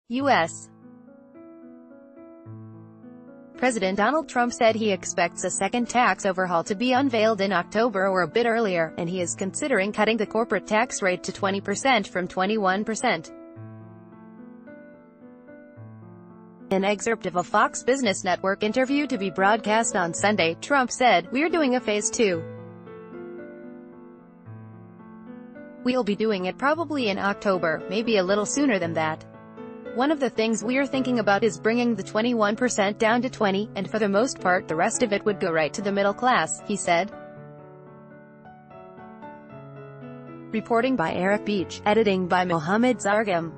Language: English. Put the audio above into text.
U.S. President Donald Trump said he expects a second tax overhaul to be unveiled in October or a bit earlier, and he is considering cutting the corporate tax rate to 20% from 21%. In an excerpt of a Fox Business Network interview to be broadcast on Sunday, Trump said, "We're doing a phase 2. We'll be doing it probably in October, maybe a little sooner than that. One of the things we're thinking about is bringing the 21% down to 20, and for the most part the rest of it would go right to the middle class," he said. Reporting by Eric Beach, editing by Mohammed Zargam.